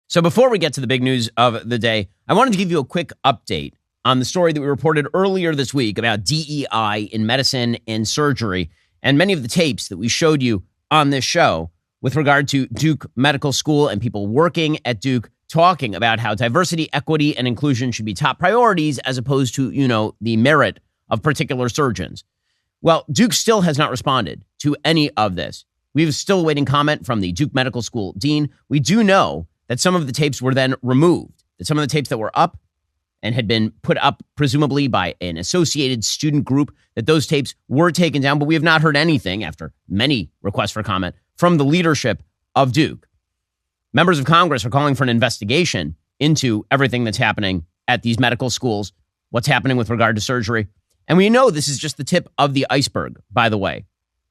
So before we get to the big news of the day, I wanted to give you a quick update on the story that we reported earlier this week about DEI in medicine and surgery, and many of the tapes that we showed you on this show with regard to Duke Medical School and people working at Duke talking about how diversity, equity, and inclusion should be top priorities as opposed to, the merit of particular surgeons. Well, Duke still has not responded to any of this. We're still awaiting comment from the Duke Medical School dean. We do know that some of the tapes were then removed, that some of the tapes that were up and had been put up presumably by an associated student group, that those tapes were taken down, but we have not heard anything after many requests for comment from the leadership of Duke. Members of Congress are calling for an investigation into everything that's happening at these medical schools, what's happening with regard to surgery. And we know this is just the tip of the iceberg, by the way.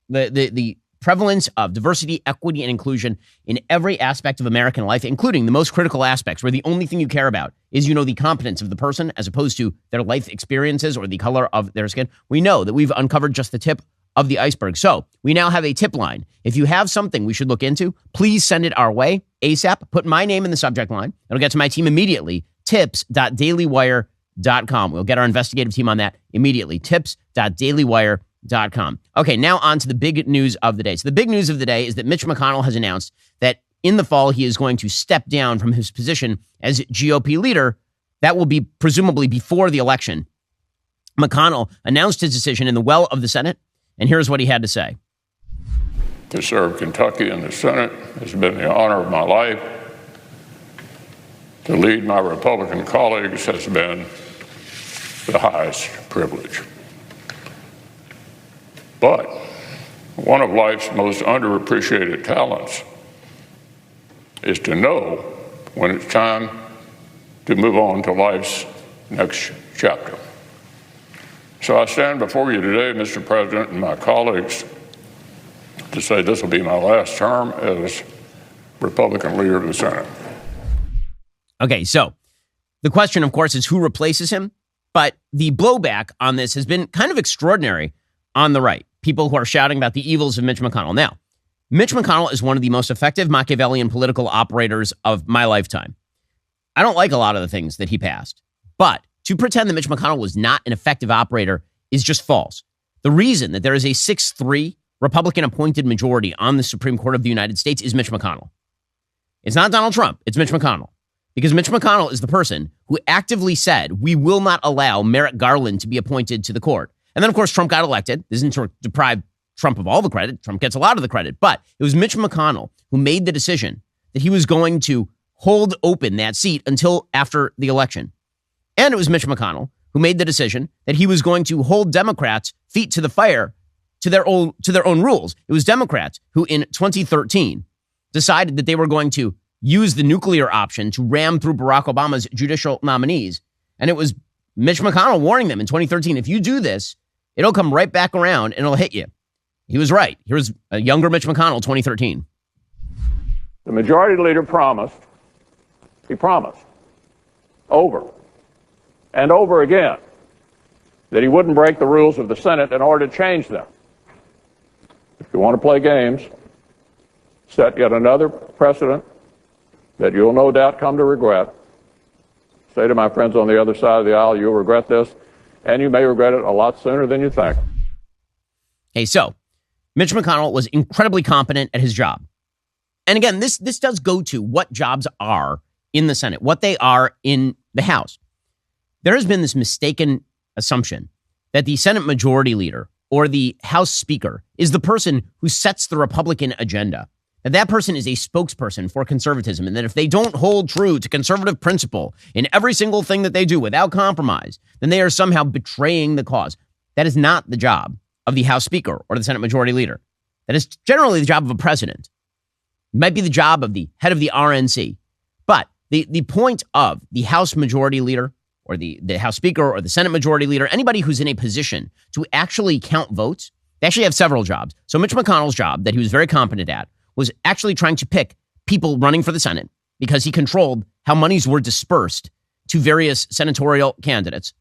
The prevalence of diversity, equity, and inclusion in every aspect of American life, including the most critical aspects where the only thing you care about is, the competence of the person as opposed to their life experiences or the color of their skin. We know that we've uncovered just the tip of the iceberg. So we now have a tip line. If you have something we should look into, please send it our way ASAP. Put my name in the subject line. It'll get to my team immediately. tips.dailywire.com. We'll get our investigative team on that immediately. tips.dailywire.com. Okay, now on to the big news of the day. So the big news of the day is that Mitch McConnell has announced that in the fall, he is going to step down from his position as GOP leader. That will be presumably before the election. McConnell announced his decision in the well of the Senate, and here's what he had to say. To serve Kentucky in the Senate has been the honor of my life. To lead my Republican colleagues has been the highest privilege. But one of life's most underappreciated talents is to know when it's time to move on to life's next chapter. So I stand before you today, Mr. President, and my colleagues, to say this will be my last term as Republican leader of the Senate. Okay, so the question, of course, is who replaces him? But the blowback on this has been kind of extraordinary on the right. People who are shouting about the evils of Mitch McConnell. Now, Mitch McConnell is one of the most effective Machiavellian political operators of my lifetime. I don't like a lot of the things that he passed, but to pretend that Mitch McConnell was not an effective operator is just false. The reason that there is a 6-3 Republican-appointed majority on the Supreme Court of the United States is Mitch McConnell. It's not Donald Trump, it's Mitch McConnell. Because Mitch McConnell is the person who actively said, we will not allow Merrick Garland to be appointed to the court. And then, of course, Trump got elected. This isn't to deprive Trump of all the credit. Trump gets a lot of the credit. But it was Mitch McConnell who made the decision that he was going to hold open that seat until after the election. And it was Mitch McConnell who made the decision that he was going to hold Democrats' feet to the fire to their own rules. It was Democrats who in 2013 decided that they were going to use the nuclear option to ram through Barack Obama's judicial nominees. And it was Mitch McConnell warning them in 2013, if you do this, it'll come right back around and it'll hit you. He was right. Here's a younger Mitch McConnell, 2013. The majority leader promised over and over again that he wouldn't break the rules of the Senate in order to change them. If you want to play games, set yet another precedent that you'll no doubt come to regret. Say to my friends on the other side of the aisle, you'll regret this, and you may regret it a lot sooner than you think. Hey, so Mitch McConnell was incredibly competent at his job. And again, this does go to what jobs are in the Senate, what they are in the House. There has been this mistaken assumption that the Senate Majority Leader or the House Speaker is the person who sets the Republican agenda. That person is a spokesperson for conservatism, and that if they don't hold true to conservative principle in every single thing that they do without compromise, then they are somehow betraying the cause. That is not the job of the House Speaker or the Senate Majority Leader. That is generally the job of a president. It might be the job of the head of the RNC. But the point of the House Majority Leader or the House Speaker or the Senate Majority Leader, anybody who's in a position to actually count votes, they actually have several jobs. So Mitch McConnell's job that he was very competent at was actually trying to pick people running for the Senate because he controlled how monies were dispersed to various senatorial candidates.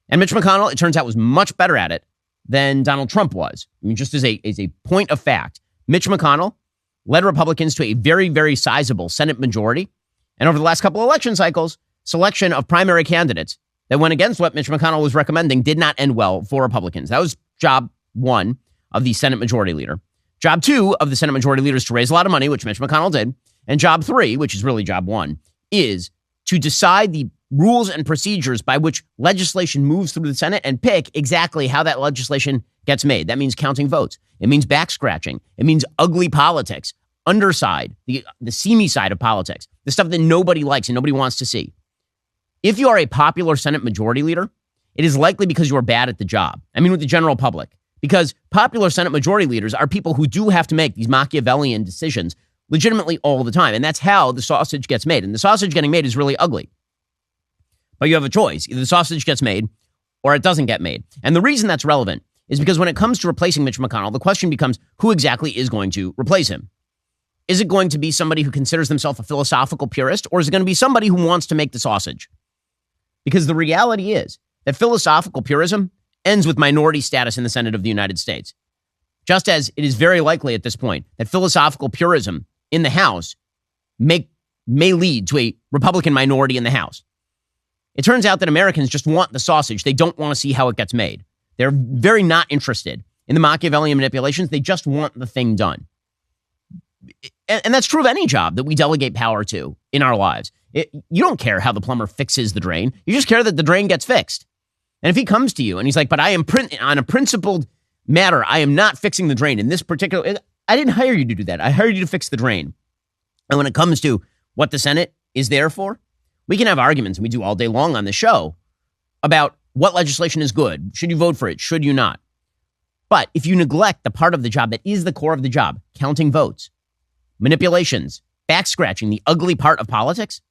And Mitch McConnell, it turns out, was much better at it than Donald Trump was. I mean, just as a point of fact, Mitch McConnell led Republicans to a very, very sizable Senate majority And over the last couple of election cycles, selection of primary candidates that went against what Mitch McConnell was recommending did not end well for Republicans. That was job one of the Senate Majority Leader. Job two of the Senate Majority Leader is to raise a lot of money, which Mitch McConnell did. And job three, which is really job one, is to decide the rules and procedures by which legislation moves through the Senate and pick exactly how that legislation gets made. That means counting votes. It means back scratching. It means ugly politics, underside, the seamy side of politics, the stuff that nobody likes and nobody wants to see. If you are a popular Senate Majority Leader, it is likely because you are bad at the job. I mean, with the general public, because popular Senate Majority Leaders are people who do have to make these Machiavellian decisions legitimately all the time. And that's how the sausage gets made. And the sausage getting made is really ugly. But you have a choice. Either the sausage gets made or it doesn't get made. And the reason that's relevant is because when it comes to replacing Mitch McConnell, the question becomes who exactly is going to replace him? Is it going to be somebody who considers themselves a philosophical purist, or is it going to be somebody who wants to make the sausage? Because the reality is that philosophical purism ends with minority status in the Senate of the United States. Just as it is very likely at this point that philosophical purism in the House may lead to a Republican minority in the House. It turns out that Americans just want the sausage. They don't want to see how it gets made. They're very not interested in the Machiavellian manipulations. They just want the thing done. And that's true of any job that we delegate power to in our lives. You don't care how the plumber fixes the drain. You just care that the drain gets fixed. And if he comes to you and he's like, but I am on a principled matter, I am not fixing the drain in this particular, I didn't hire you to do that. I hired you to fix the drain. And when it comes to what the Senate is there for, we can have arguments, and we do all day long on the show, about what legislation is good. Should you vote for it? Should you not? But if you neglect the part of the job that is the core of the job, counting votes, manipulations, back scratching, the ugly part of politics,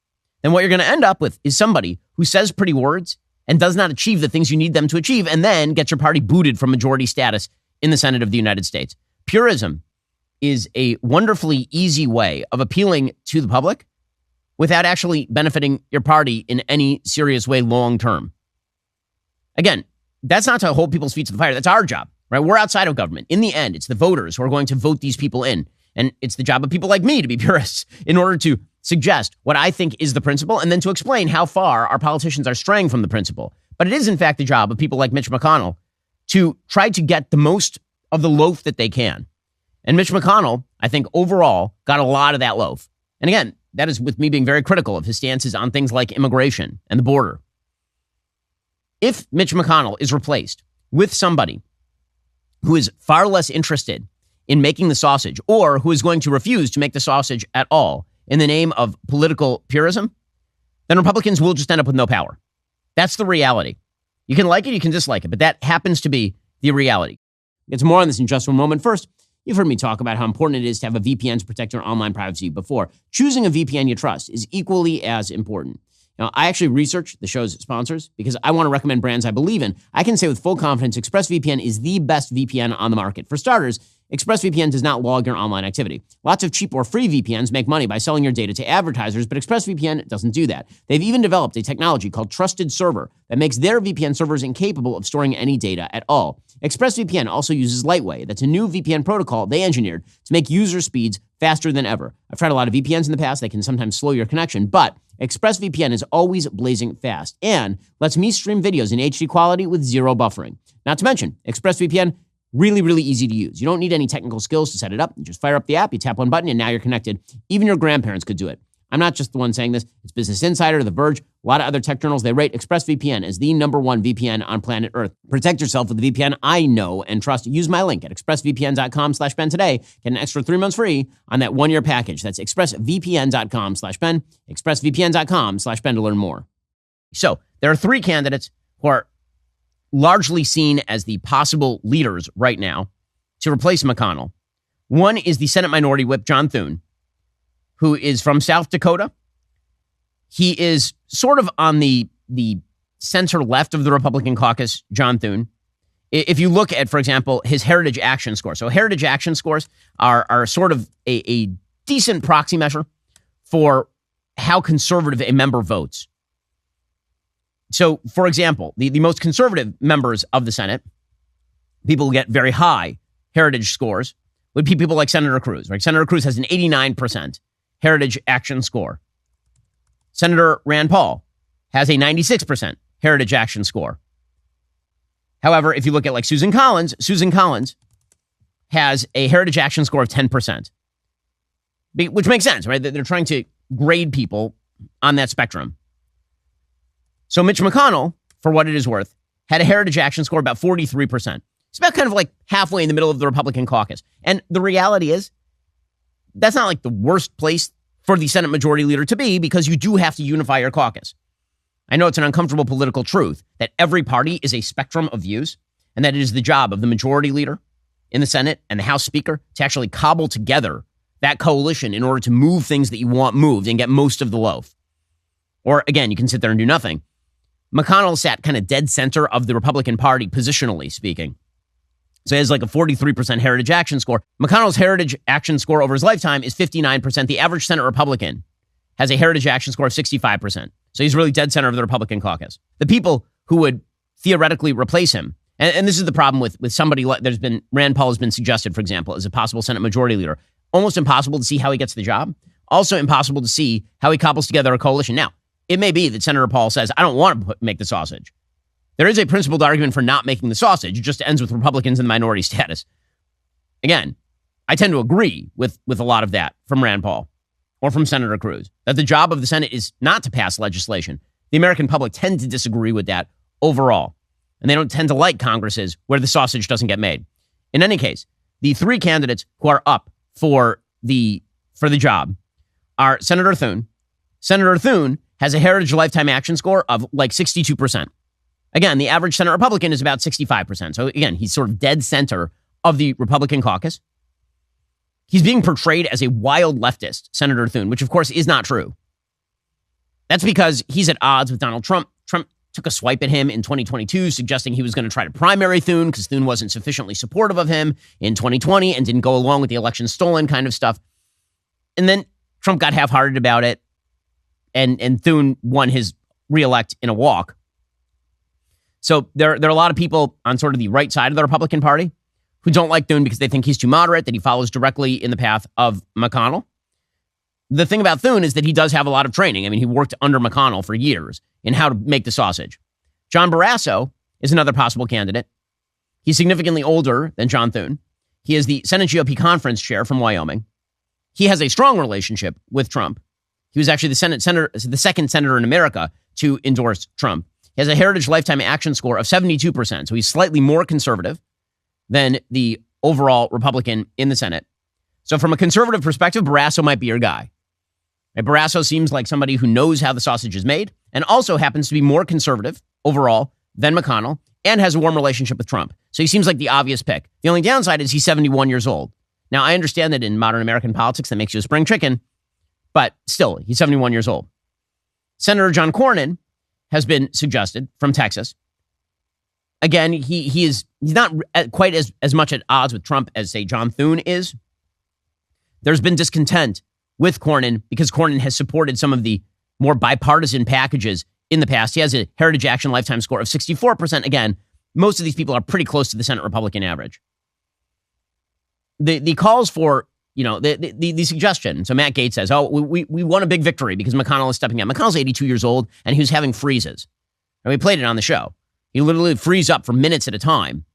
then what you're going to end up with is somebody who says pretty words and does not achieve the things you need them to achieve, and then gets your party booted from majority status in the Senate of the United States. Purism is a wonderfully easy way of appealing to the public without actually benefiting your party in any serious way long term. Again, that's not to hold people's feet to the fire. That's our job, right? We're outside of government. In the end, it's the voters who are going to vote these people in. And it's the job of people like me to be purists in order to suggest what I think is the principle and then to explain how far our politicians are straying from the principle. But it is, in fact, the job of people like Mitch McConnell to try to get the most of the loaf that they can. And Mitch McConnell, I think, overall got a lot of that loaf. And again, that is with me being very critical of his stances on things like immigration and the border. If Mitch McConnell is replaced with somebody who is far less interested in making the sausage, or who is going to refuse to make the sausage at all in the name of political purism, then Republicans will just end up with no power. That's the reality. You can like it, you can dislike it, but that happens to be the reality. Get to more on this in just one moment. First, you've heard me talk about how important it is to have a VPN to protect your online privacy before. Choosing a VPN you trust is equally as important. Now, I actually research the show's sponsors because I want to recommend brands I believe in. I can say with full confidence, ExpressVPN is the best VPN on the market. For starters, ExpressVPN does not log your online activity. Lots of cheap or free VPNs make money by selling your data to advertisers, but ExpressVPN doesn't do that. They've even developed a technology called Trusted Server that makes their VPN servers incapable of storing any data at all. ExpressVPN also uses Lightway. That's a new VPN protocol they engineered to make user speeds faster than ever. I've tried a lot of VPNs in the past. They can sometimes slow your connection, but ExpressVPN is always blazing fast and lets me stream videos in HD quality with zero buffering. Not to mention, ExpressVPN, really, really easy to use. You don't need any technical skills to set it up. You just fire up the app, you tap one button, and now you're connected. Even your grandparents could do it. I'm not just the one saying this. It's Business Insider, The Verge, a lot of other tech journals. They rate ExpressVPN as the #1 VPN on planet Earth. Protect yourself with the VPN I know and trust. Use my link at expressvpn.com/Ben today. Get an extra 3 months free on that 1-year package. That's expressvpn.com/Ben, expressvpn.com/Ben to learn more. So there are 3 candidates who are largely seen as the possible leaders right now to replace McConnell. One is the Senate Minority Whip, John Thune, who is from South Dakota. He is sort of on the center left of the Republican caucus, John Thune. If you look at, for example, his Heritage Action Score. So Heritage Action Scores are sort of a decent proxy measure for how conservative a member votes. So, for example, the most conservative members of the Senate, people who get very high Heritage scores, would be people like Senator Cruz. Right? Senator Cruz has an 89% Heritage Action Score. Senator Rand Paul has a 96% Heritage Action score. However, if you look at like Susan Collins has a Heritage Action score of 10%, which makes sense, right? They're trying to grade people on that spectrum. So Mitch McConnell, for what it is worth, had a Heritage Action score about 43%. It's about kind of like halfway in the middle of the Republican caucus. And the reality is, that's not like the worst place for the Senate Majority Leader to be, because you do have to unify your caucus. I know it's an uncomfortable political truth that every party is a spectrum of views, and that it is the job of the Majority Leader in the Senate and the House Speaker to actually cobble together that coalition in order to move things that you want moved and get most of the loaf. Or again, you can sit there and do nothing. McConnell sat kind of dead center of the Republican Party, positionally speaking. So he has like a 43% Heritage Action score. McConnell's Heritage Action score over his lifetime is 59%. The average Senate Republican has a Heritage Action score of 65%. So he's really dead center of the Republican caucus. The people who would theoretically replace him, and this is the problem with somebody like, Rand Paul has been suggested, for example, as a possible Senate Majority Leader. Almost impossible to see how he gets the job. Also impossible to see how he cobbles together a coalition. Now, it may be that Senator Paul says, I don't want to make the sausage. There is a principled argument for not making the sausage. It just ends with Republicans in the minority status. Again, I tend to agree with a lot of that from Rand Paul or from Senator Cruz, that the job of the Senate is not to pass legislation. The American public tend to disagree with that overall, and they don't tend to like Congresses where the sausage doesn't get made. In any case, the three candidates who are up for the job are Senator Thune. Senator Thune has a Heritage Lifetime Action score of like 62%. Again, the average Senate Republican is about 65%. So again, he's sort of dead center of the Republican caucus. He's being portrayed as a wild leftist, Senator Thune, which of course is not true. That's because he's at odds with Donald Trump. Trump took a swipe at him in 2022, suggesting he was going to try to primary Thune because Thune wasn't sufficiently supportive of him in 2020 and didn't go along with the election stolen kind of stuff. And then Trump got half-hearted about it, and Thune won his reelect in a walk. So there are a lot of people on sort of the right side of the Republican Party who don't like Thune because they think he's too moderate, that he follows directly in the path of McConnell. The thing about Thune is that he does have a lot of training. I mean, he worked under McConnell for years in how to make the sausage. John Barrasso is another possible candidate. He's significantly older than John Thune. He is the Senate GOP conference chair from Wyoming. He has a strong relationship with Trump. He was actually the second senator in America to endorse Trump. He has a Heritage Lifetime Action score of 72%, so he's slightly more conservative than the overall Republican in the Senate. So from a conservative perspective, Barrasso might be your guy. Right? Barrasso seems like somebody who knows how the sausage is made and also happens to be more conservative overall than McConnell and has a warm relationship with Trump. So he seems like the obvious pick. The only downside is he's 71 years old. Now, I understand that in modern American politics, that makes you a spring chicken, but still, he's 71 years old. Senator John Cornyn has been suggested from Texas. Again, he's not quite as much at odds with Trump as, say, John Thune is. There's been discontent with Cornyn because Cornyn has supported some of the more bipartisan packages in the past. He has a Heritage Action Lifetime score of 64%. Again, most of these people are pretty close to the Senate Republican average. The calls for, the suggestion. So Matt Gaetz says, we won a big victory because McConnell is stepping out. McConnell's 82 years old, and he was having freezes. And we played it on the show. He literally freeze up for minutes at a time.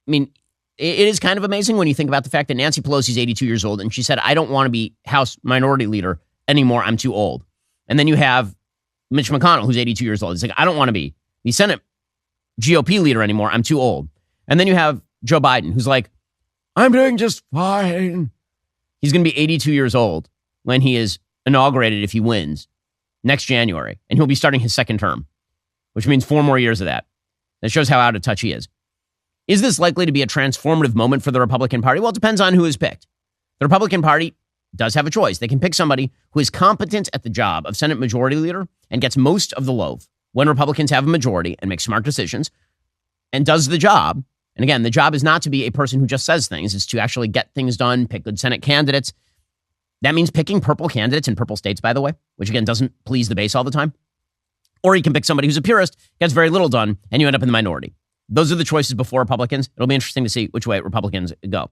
I mean, it is kind of amazing when you think about the fact that Nancy Pelosi's 82 years old, and she said, I don't want to be House Minority Leader anymore. I'm too old. And then you have Mitch McConnell, who's 82 years old. He's like, I don't want to be the Senate GOP leader anymore. I'm too old. And then you have Joe Biden, who's like, I'm doing just fine. He's going to be 82 years old when he is inaugurated, if he wins, next January. And he'll be starting his second term, which means 4 more years of that. That shows how out of touch he is. Is this likely to be a transformative moment for the Republican Party? Well, it depends on who is picked. The Republican Party does have a choice. They can pick somebody who is competent at the job of Senate Majority Leader and gets most of the loaf when Republicans have a majority and make smart decisions and does the job. And again, the job is not to be a person who just says things. It's to actually get things done, pick good Senate candidates. That means picking purple candidates in purple states, by the way, which again doesn't please the base all the time. Or you can pick somebody who's a purist, gets very little done, and you end up in the minority. Those are the choices before Republicans. It'll be interesting to see which way Republicans go.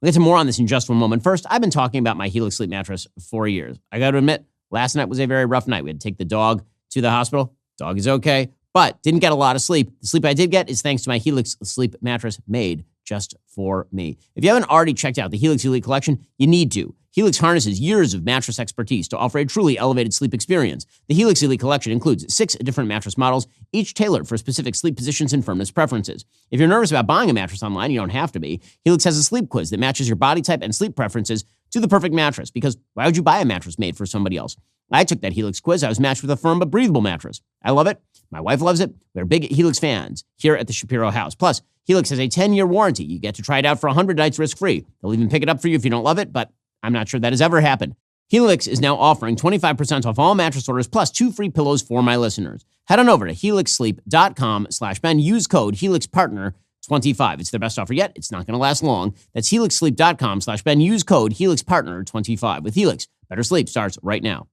We'll get to more on this in just one moment. First, I've been talking about my Helix sleep mattress for years. I got to admit, Last night was a very rough night. We had to take the dog to the hospital. Dog is okay, but didn't get a lot of sleep. The sleep I did get is thanks to my Helix sleep mattress made just for me. If you haven't already checked out the Helix Elite Collection, you need to. Helix harnesses years of mattress expertise to offer a truly elevated sleep experience. The Helix Elite Collection includes 6 different mattress models, each tailored for specific sleep positions and firmness preferences. If you're nervous about buying a mattress online, you don't have to be. Helix has a sleep quiz that matches your body type and sleep preferences to the perfect mattress, because why would you buy a mattress made for somebody else? I took that Helix quiz. I was matched with a firm but breathable mattress. I love it. My wife loves it. We're big Helix fans here at the Shapiro house. Plus, Helix has a 10-year warranty. You get to try it out for 100 nights risk-free. They'll even pick it up for you if you don't love it, but I'm not sure that has ever happened. Helix is now offering 25% off all mattress orders plus 2 free pillows for my listeners. Head on over to helixsleep.com/Ben. Use code HelixPartner25. It's their best offer yet. It's not going to last long. That's helixsleep.com/Ben. Use code HelixPartner25. With Helix, better sleep starts right now.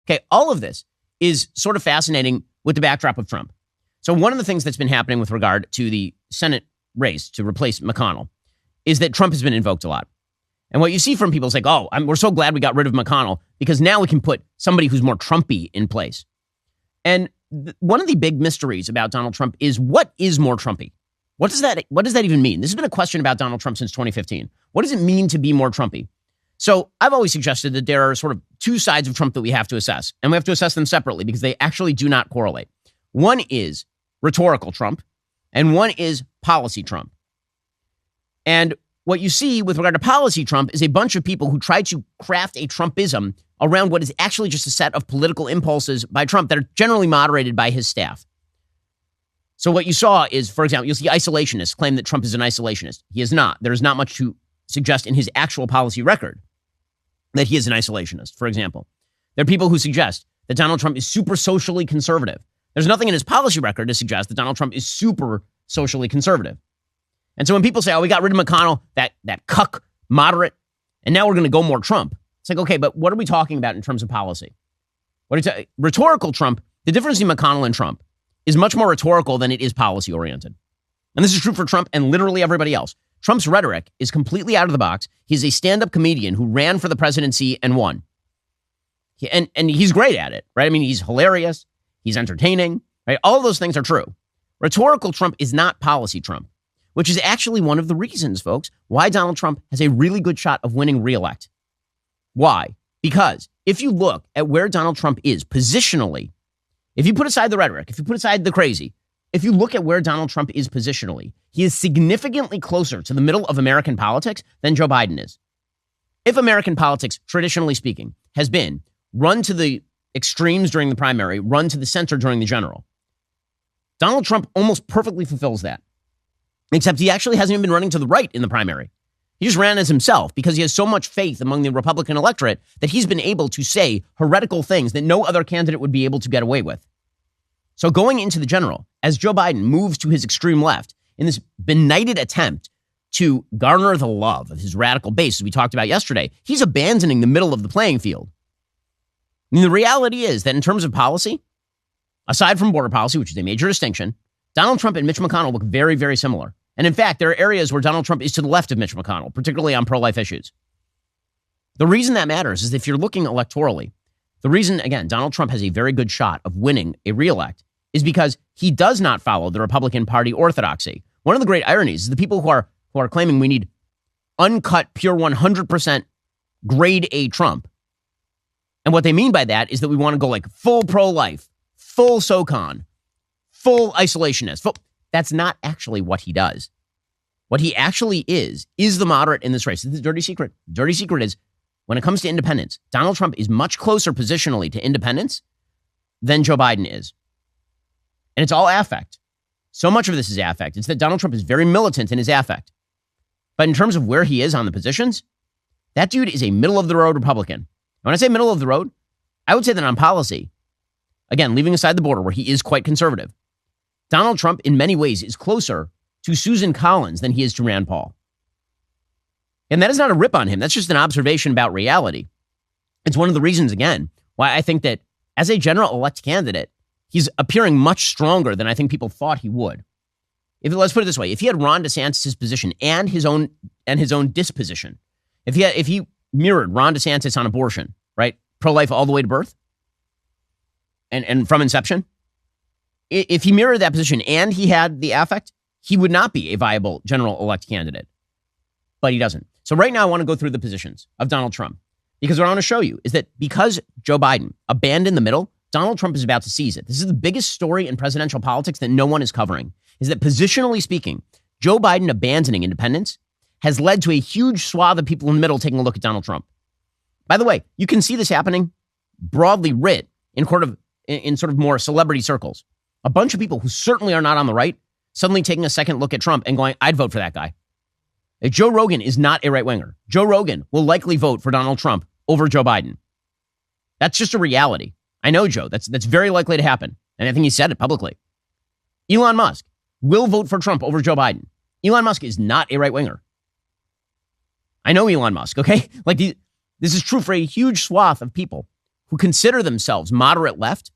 Okay, all of this is sort of fascinating with the backdrop of Trump. So one of the things that's been happening with regard to the Senate race to replace McConnell is that Trump has been invoked a lot. And what you see from people is like, oh, we're so glad we got rid of McConnell because now we can put somebody who's more Trumpy in place. And one of the big mysteries about Donald Trump is, what is more Trumpy? What does that even mean? This has been a question about Donald Trump since 2015. What does it mean to be more Trumpy? So I've always suggested that there are sort of 2 sides of Trump that we have to assess, and we have to assess them separately because they actually do not correlate. One is rhetorical Trump, and one is policy Trump. And what you see with regard to policy Trump is a bunch of people who try to craft a Trumpism around what is actually just a set of political impulses by Trump that are generally moderated by his staff. So what you saw is, for example, you'll see isolationists claim that Trump is an isolationist. He is not. There is not much to suggest in his actual policy record that he is an isolationist, for example. There are people who suggest that Donald Trump is super socially conservative. There's nothing in his policy record to suggest that Donald Trump is super socially conservative. And so when people say, oh, we got rid of McConnell, that cuck moderate, and now we're going to go more Trump, it's like, okay, but what are we talking about in terms of policy? Rhetorical Trump, the difference between McConnell and Trump is much more rhetorical than it is policy oriented. And this is true for Trump and literally everybody else. Trump's rhetoric is completely out of the box. He's a stand-up comedian who ran for the presidency and won. And he's great at it, right? I mean, he's hilarious. He's entertaining, right? All of those things are true. Rhetorical Trump is not policy Trump, which is actually one of the reasons, folks, why Donald Trump has a really good shot of winning re-elect. Why? Because if you look at where Donald Trump is positionally, if you put aside the rhetoric, if you put aside the crazy, if you look at where Donald Trump is positionally, he is significantly closer to the middle of American politics than Joe Biden is. If American politics, traditionally speaking, has been run to the extremes during the primary, run to the center during the general, Donald Trump almost perfectly fulfills that. Except he actually hasn't even been running to the right in the primary. He just ran as himself because he has so much faith among the Republican electorate that he's been able to say heretical things that no other candidate would be able to get away with. So going into the general, as Joe Biden moves to his extreme left in this benighted attempt to garner the love of his radical base, as we talked about yesterday, he's abandoning the middle of the playing field. And the reality is that in terms of policy, aside from border policy, which is a major distinction, Donald Trump and Mitch McConnell look very, very similar. And in fact, there are areas where Donald Trump is to the left of Mitch McConnell, particularly on pro-life issues. The reason that matters is if you're looking electorally, the reason, again, Donald Trump has a very good shot of winning a re-elect is because he does not follow the Republican Party orthodoxy. One of the great ironies is the people who are claiming we need uncut, pure 100% grade A Trump. And what they mean by that is that we want to go like full pro-life, full SOCON, full isolationist. That's not actually what he does. What he actually is the moderate in this race. This is the dirty secret. The dirty secret is when it comes to independence, Donald Trump is much closer positionally to independence than Joe Biden is. And it's all affect. So much of this is affect. It's that Donald Trump is very militant in his affect. But in terms of where he is on the positions, that dude is a middle-of-the-road Republican. And when I say middle of the road, I would say that on policy, again, leaving aside the border where he is quite conservative, Donald Trump in many ways is closer to Susan Collins than he is to Rand Paul. And that is not a rip on him. That's just an observation about reality. It's one of the reasons, again, why I think that as a general elect candidate, he's appearing much stronger than I think people thought he would. Let's put it this way. If he had Ron DeSantis' position and his own disposition, if he mirrored Ron DeSantis on abortion, right? Pro-life all the way to birth, and from inception, if he mirrored that position and he had the affect, he would not be a viable general-elect candidate. But he doesn't. So right now I want to go through the positions of Donald Trump, because what I want to show you is that because Joe Biden abandoned the middle, Donald Trump is about to seize it. This is the biggest story in presidential politics that no one is covering, is that positionally speaking, Joe Biden abandoning independence has led to a huge swath of people in the middle taking a look at Donald Trump. By the way, you can see this happening broadly writ in sort of more celebrity circles. A bunch of people who certainly are not on the right suddenly taking a second look at Trump and going, I'd vote for that guy. Joe Rogan is not a right-winger. Joe Rogan will likely vote for Donald Trump over Joe Biden. That's just a reality. I know, Joe. That's very likely to happen. And I think he said it publicly. Elon Musk will vote for Trump over Joe Biden. Elon Musk is not a right-winger. I know Elon Musk, okay? This is true for a huge swath of people who consider themselves moderate left.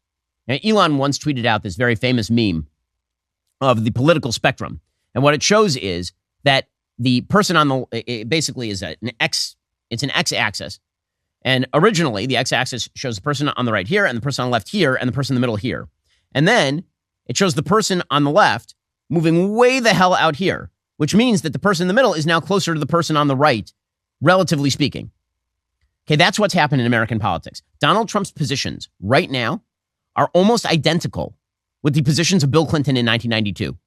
Now, Elon once tweeted out this very famous meme of the political spectrum. And what it shows is that the person on it basically is an x-axis. And originally, the x-axis shows the person on the right here, and the person on the left here, and the person in the middle here. And then it shows the person on the left moving way the hell out here, which means that the person in the middle is now closer to the person on the right, relatively speaking. Okay, that's what's happened in American politics. Donald Trump's positions right now are almost identical with the positions of Bill Clinton in 1992.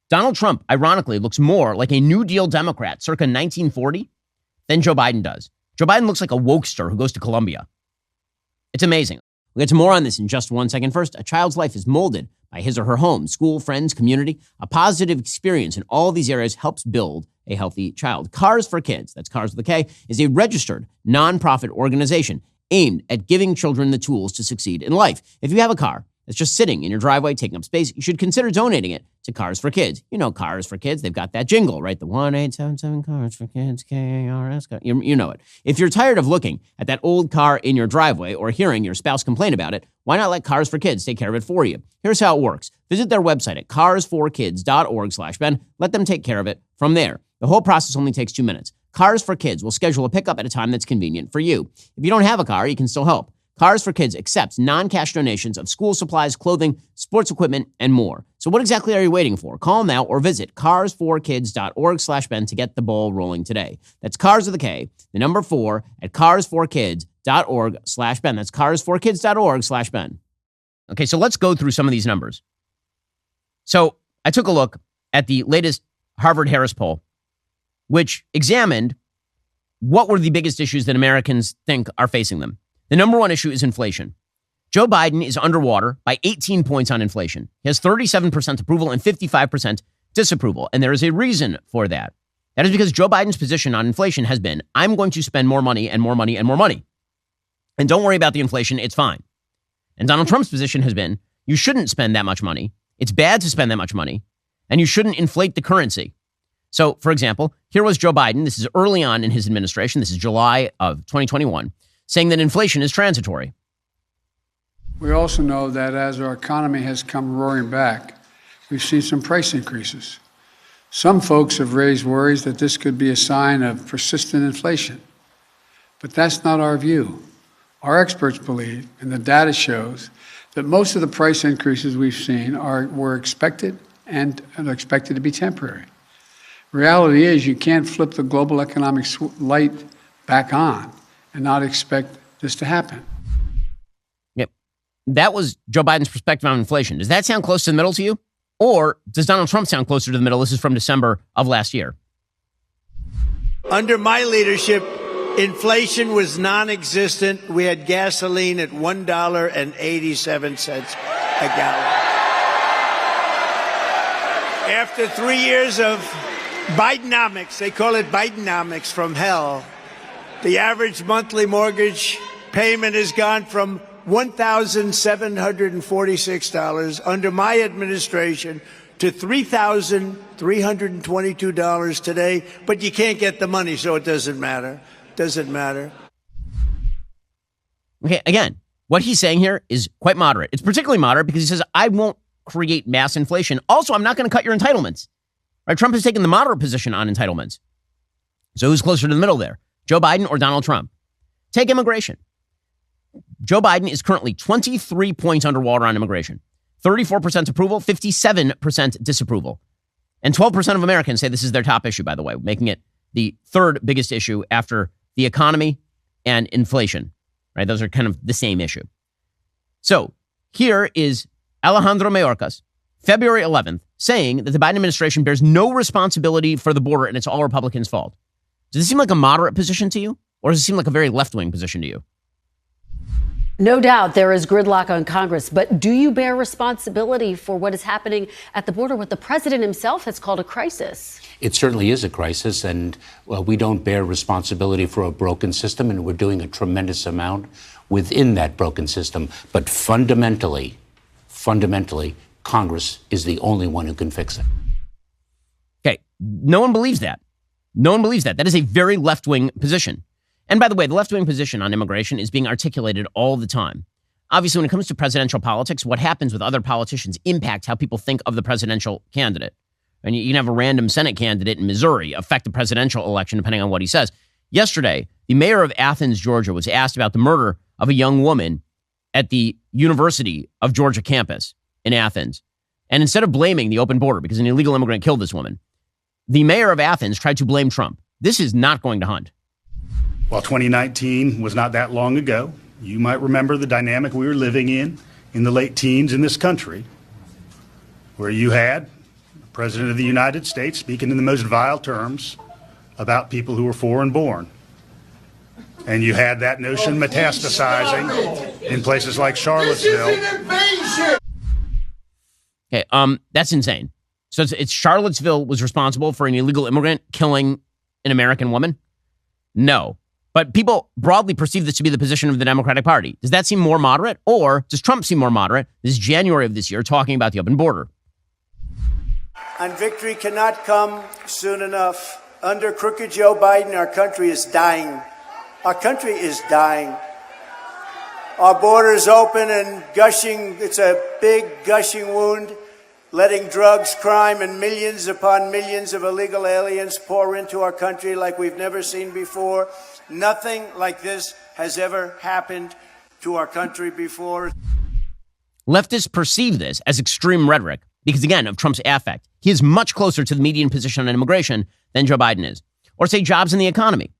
Donald Trump, ironically, looks more like a New Deal Democrat circa 1940 than Joe Biden does. Joe Biden looks like a wokester who goes to Columbia. It's amazing. We'll get to more on this in just 1 second. First, a child's life is molded by his or her home, school, friends, community. A positive experience in all these areas helps build a healthy child. Cars for Kids, that's Cars with a K, is a registered nonprofit organization aimed at giving children the tools to succeed in life. If you have a car that's just sitting in your driveway, taking up space, you should consider donating it to Cars for Kids. You know Cars for Kids, they've got that jingle, right? The 1-877 Cars for Kids, K-A-R-S. You know it. If you're tired of looking at that old car in your driveway or hearing your spouse complain about it, why not let Cars for Kids take care of it for you? Here's how it works. Visit their website at carsforkids.org/Ben. Let them take care of it from there. The whole process only takes 2 minutes. Cars for Kids will schedule a pickup at a time that's convenient for you. If you don't have a car, you can still help. Cars for Kids accepts non-cash donations of school supplies, clothing, sports equipment, and more. So what exactly are you waiting for? Call now or visit carsforkids.org/Ben to get the ball rolling today. That's Cars with a K, the number 4 at carsforkids.org/Ben. That's carsforkids.org/Ben. Okay, so let's go through some of these numbers. So I took a look at the latest Harvard-Harris poll, which examined what were the biggest issues that Americans think are facing them. The number one issue is inflation. Joe Biden is underwater by 18 points on inflation. He has 37% approval and 55% disapproval. And there is a reason for that. That is because Joe Biden's position on inflation has been, I'm going to spend more money and more money and more money. And don't worry about the inflation, it's fine. And Donald Trump's position has been, you shouldn't spend that much money. It's bad to spend that much money. And you shouldn't inflate the currency. So, for example, here was Joe Biden. This is early on in his administration. This is July of 2021. Saying that inflation is transitory. We also know that as our economy has come roaring back, we've seen some price increases. Some folks have raised worries that this could be a sign of persistent inflation. But that's not our view. Our experts believe, and the data shows, that most of the price increases we've seen were expected and are expected to be temporary. Reality is you can't flip the global economic light back on and not expect this to happen. Yep. That was Joe Biden's perspective on inflation. Does that sound close to the middle to you? Or does Donald Trump sound closer to the middle? This is from December of last year. Under my leadership, inflation was non-existent. We had gasoline at $1.87 a gallon. After 3 years of Bidenomics, they call it Bidenomics from hell, the average monthly mortgage payment has gone from $1,746 under my administration to $3,322 today, but you can't get the money, so it doesn't matter. Doesn't matter. Okay, again, what he's saying here is quite moderate. It's particularly moderate because he says, I won't create mass inflation. Also, I'm not going to cut your entitlements. Right? Trump has taken the moderate position on entitlements. So who's closer to the middle there? Joe Biden or Donald Trump? Take immigration. Joe Biden is currently 23 points underwater on immigration, 34% approval, 57% disapproval. And 12% of Americans say this is their top issue, by the way, making it the third biggest issue after the economy and inflation, right? Those are kind of the same issue. So here is Alejandro Mayorkas, February 11th, saying that the Biden administration bears no responsibility for the border and it's all Republicans' fault. Does this seem like a moderate position to you? Or does it seem like a very left-wing position to you? No doubt there is gridlock on Congress, but do you bear responsibility for what is happening at the border, what the president himself has called a crisis? It certainly is a crisis, and we don't bear responsibility for a broken system, and we're doing a tremendous amount within that broken system. But fundamentally, Congress is the only one who can fix it. Okay, no one believes that. No one believes that. That is a very left-wing position. And by the way, the left-wing position on immigration is being articulated all the time. Obviously, when it comes to presidential politics, what happens with other politicians impacts how people think of the presidential candidate. And you can have a random Senate candidate in Missouri affect the presidential election depending on what he says. Yesterday, the mayor of Athens, Georgia, was asked about the murder of a young woman at the University of Georgia campus in Athens. And instead of blaming the open border because an illegal immigrant killed this woman, the mayor of Athens tried to blame Trump. This is not going to hunt. While 2019 was not that long ago, you might remember the dynamic we were living in the late teens in this country, where you had the President of the United States speaking in the most vile terms about people who were foreign born. And you had that notion metastasizing in places like Charlottesville. Okay, that's insane. So it's Charlottesville was responsible for an illegal immigrant killing an American woman? No. But people broadly perceive this to be the position of the Democratic Party. Does that seem more moderate? Or does Trump seem more moderate this January of this year talking about the open border? And victory cannot come soon enough. Under crooked Joe Biden, our country is dying. Our country is dying. Our border is open and gushing. It's a big gushing wound, letting drugs, crime, and millions upon millions of illegal aliens pour into our country like we've never seen before. Nothing like this has ever happened to our country before. Leftists perceive this as extreme rhetoric because, again, of Trump's affect. He is much closer to the median position on immigration than Joe Biden is. Or say jobs in the economy.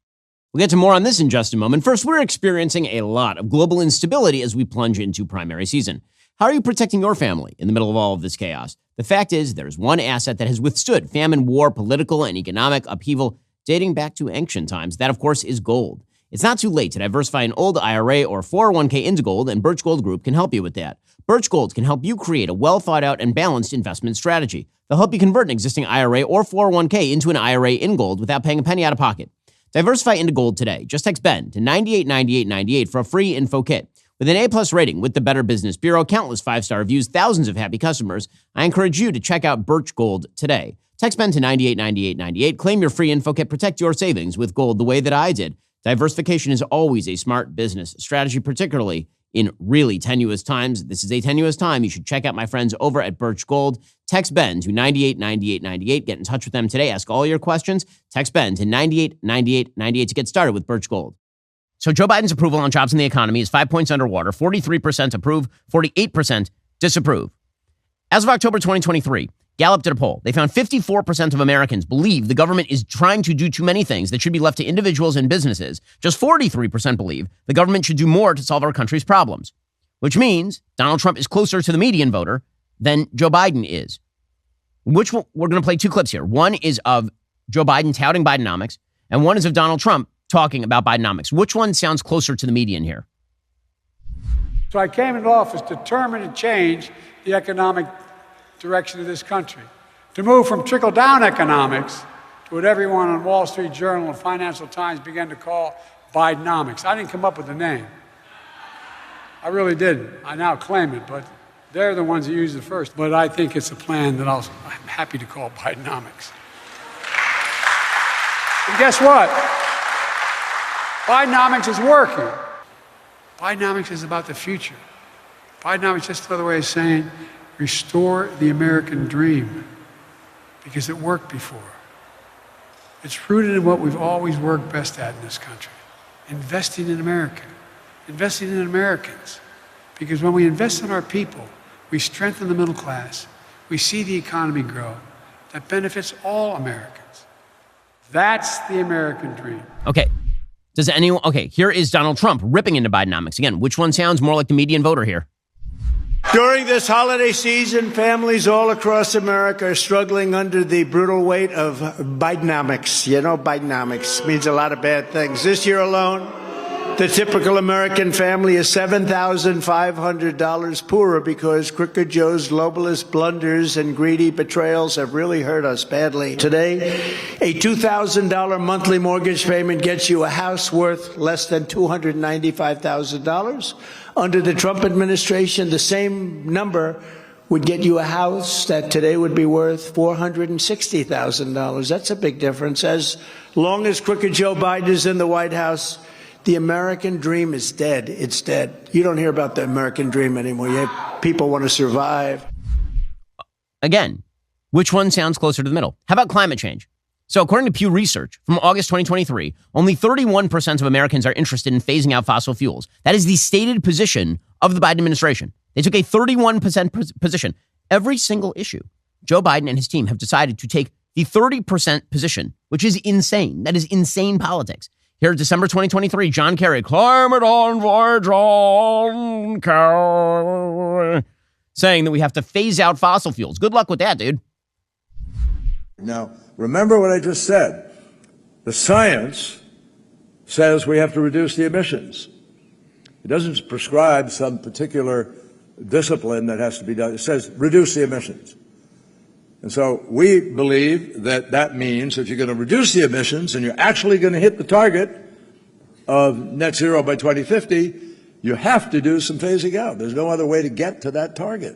We'll get to more on this in just a moment. First, we're experiencing a lot of global instability as we plunge into primary season. How are you protecting your family in the middle of all of this chaos? The fact is, there's one asset that has withstood famine, war, political, and economic upheaval dating back to ancient times. That, of course, is gold. It's not too late to diversify an old IRA or 401k into gold, and Birch Gold Group can help you with that. Birch Gold can help you create a well-thought-out and balanced investment strategy. They'll help you convert an existing IRA or 401k into an IRA in gold without paying a penny out of pocket. Diversify into gold today. Just text BEN to 989898 for a free info kit. With an A-plus rating with the Better Business Bureau, countless 5-star reviews, thousands of happy customers, I encourage you to check out Birch Gold today. Text BEN to 989898. Claim your free info kit. Protect your savings with gold the way that I did. Diversification is always a smart business strategy, particularly in really tenuous times. This is a tenuous time. You should check out my friends over at Birch Gold. Text BEN to 989898. Get in touch with them today. Ask all your questions. Text BEN to 989898 to get started with Birch Gold. So Joe Biden's approval on jobs in the economy is 5 points underwater, 43% approve, 48% disapprove. As of October 2023, Gallup did a poll. They found 54% of Americans believe the government is trying to do too many things that should be left to individuals and businesses. Just 43% believe the government should do more to solve our country's problems, which means Donald Trump is closer to the median voter than Joe Biden is. We're going to play two clips here. One is of Joe Biden touting Bidenomics, and one is of Donald Trump talking about Bidenomics. Which one sounds closer to the median here? So I came into office determined to change the economic direction of this country, to move from trickle-down economics to what everyone on Wall Street Journal and Financial Times began to call Bidenomics. I didn't come up with the name. I really didn't. I now claim it, but they're the ones that used it first. But I think it's a plan that I'm happy to call Bidenomics. And guess what? Bidenomics is working. Bidenomics is about the future. Bidenomics is just another way of saying restore the American dream, because it worked before. It's rooted in what we've always worked best at in this country, investing in America, investing in Americans. Because when we invest in our people, we strengthen the middle class. We see the economy grow. That benefits all Americans. That's the American dream. Okay. Here is Donald Trump ripping into Bidenomics. Again, which one sounds more like the median voter here? During this holiday season, families all across America are struggling under the brutal weight of Bidenomics. You know, Bidenomics means a lot of bad things. This year alone, the typical American family is $7,500 poorer because Crooked Joe's globalist blunders and greedy betrayals have really hurt us badly. Today, a $2,000 monthly mortgage payment gets you a house worth less than $295,000. Under the Trump administration, the same number would get you a house that today would be worth $460,000. That's a big difference. As long as Crooked Joe Biden is in the White House, the American dream is dead. It's dead. You don't hear about the American dream anymore. People want to survive. Again, which one sounds closer to the middle? How about climate change? So according to Pew Research, from August 2023, only 31% of Americans are interested in phasing out fossil fuels. That is the stated position of the Biden administration. They took a 31% position. Every single issue, Joe Biden and his team have decided to take the 30% position, which is insane. That is insane politics. Here, December 2023, John Kerry, climate on for John Kerry, saying that we have to phase out fossil fuels. Good luck with that, dude. Now, remember what I just said. The science says we have to reduce the emissions. It doesn't prescribe some particular discipline that has to be done. It says reduce the emissions. And so we believe that that means if you're going to reduce the emissions and you're actually going to hit the target of net zero by 2050, you have to do some phasing out. There's no other way to get to that target.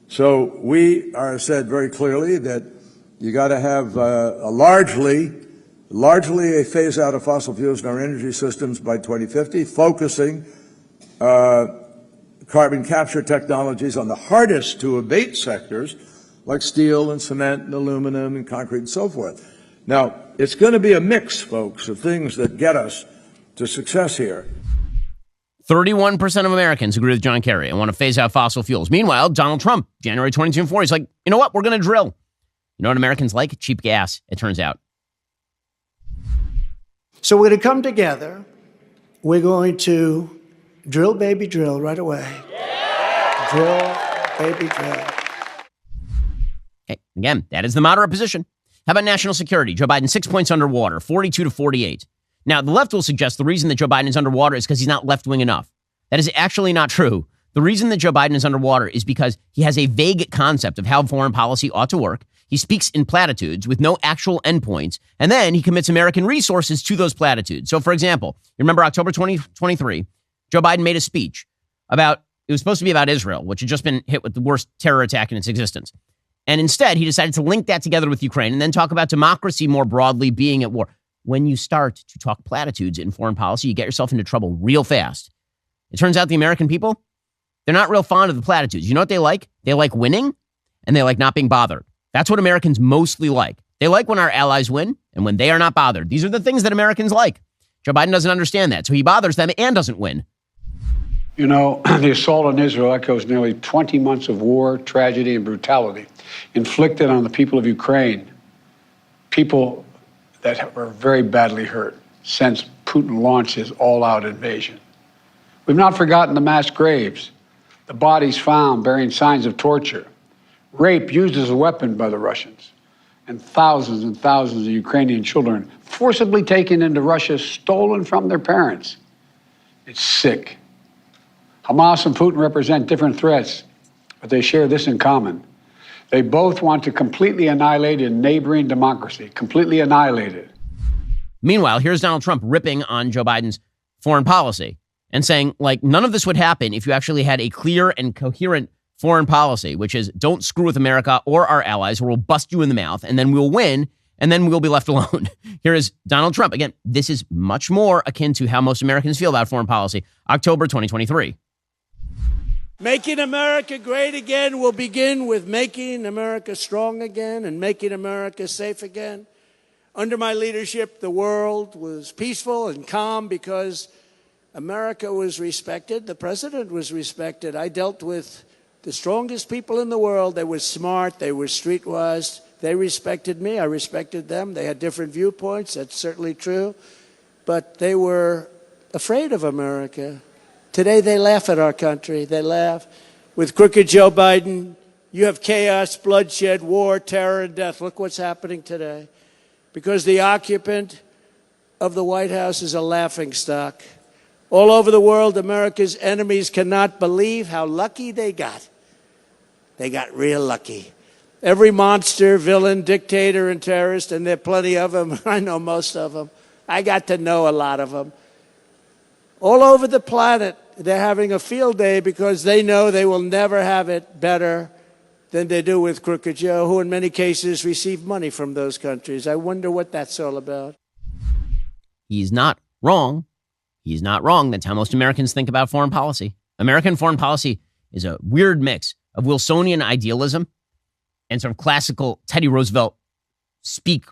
So we are said very clearly that you got to have largely a phase out of fossil fuels in our energy systems by 2050, focusing carbon capture technologies on the hardest to abate sectors like steel and cement and aluminum and concrete and so forth. Now, it's going to be a mix, folks, of things that get us to success here. 31% of Americans agree with John Kerry and want to phase out fossil fuels. Meanwhile, Donald Trump, January 22 and 4, he's like, you know what? We're going to drill. You know what Americans like? Cheap gas, it turns out. So we're going to come together. We're going to drill, baby, drill right away. Yeah. Drill, baby, drill. Okay, again, that is the moderate position. How about national security? Joe Biden 6 points underwater, 42 to 48. Now, the left will suggest the reason that Joe Biden is underwater is because he's not left-wing enough. That is actually not true. The reason that Joe Biden is underwater is because he has a vague concept of how foreign policy ought to work. He speaks in platitudes with no actual endpoints, and then he commits American resources to those platitudes. So, for example, you remember October 2023, Joe Biden made a speech about, it was supposed to be about Israel, which had just been hit with the worst terror attack in its existence. And instead, he decided to link that together with Ukraine and then talk about democracy more broadly being at war. When you start to talk platitudes in foreign policy, you get yourself into trouble real fast. It turns out the American people, they're not real fond of the platitudes. You know what they like? They like winning, and they like not being bothered. That's what Americans mostly like. They like when our allies win and when they are not bothered. These are the things that Americans like. Joe Biden doesn't understand that, so he bothers them and doesn't win. You know, the assault on Israel echoes nearly 20 months of war, tragedy, and brutality inflicted on the people of Ukraine, people that were very badly hurt since Putin launched his all-out invasion. We've not forgotten the mass graves, the bodies found bearing signs of torture, rape used as a weapon by the Russians, and thousands of Ukrainian children forcibly taken into Russia, stolen from their parents. It's sick. Hamas and Putin represent different threats, but they share this in common. They both want to completely annihilate a neighboring democracy, completely annihilate it. Meanwhile, here's Donald Trump ripping on Joe Biden's foreign policy and saying, like, none of this would happen if you actually had a clear and coherent foreign policy, which is don't screw with America or our allies, or we'll bust you in the mouth, and then we'll win, and then we'll be left alone. Here is Donald Trump. Again, this is much more akin to how most Americans feel about foreign policy. October 2023. Making America great again will begin with making America strong again and making America safe again. Under my leadership, the world was peaceful and calm because America was respected. The president was respected. I dealt with the strongest people in the world. They were smart. They were streetwise. They respected me. I respected them. They had different viewpoints. That's certainly true. But they were afraid of America. Today, they laugh at our country. They laugh. With crooked Joe Biden, you have chaos, bloodshed, war, terror, and death. Look what's happening today. Because the occupant of the White House is a laughingstock. All over the world, America's enemies cannot believe how lucky they got. They got real lucky. Every monster, villain, dictator, and terrorist, and there are plenty of them. I know most of them. I got to know a lot of them. All over the planet, they're having a field day because they know they will never have it better than they do with Crooked Joe, who in many cases receive money from those countries. I wonder what that's all about. He's not wrong. He's not wrong. That's how most Americans think about foreign policy. American foreign policy is a weird mix of Wilsonian idealism and sort of classical Teddy Roosevelt speak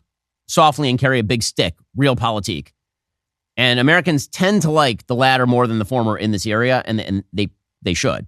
softly and carry a big stick, realpolitik. And Americans tend to like the latter more than the former in this area, and they should.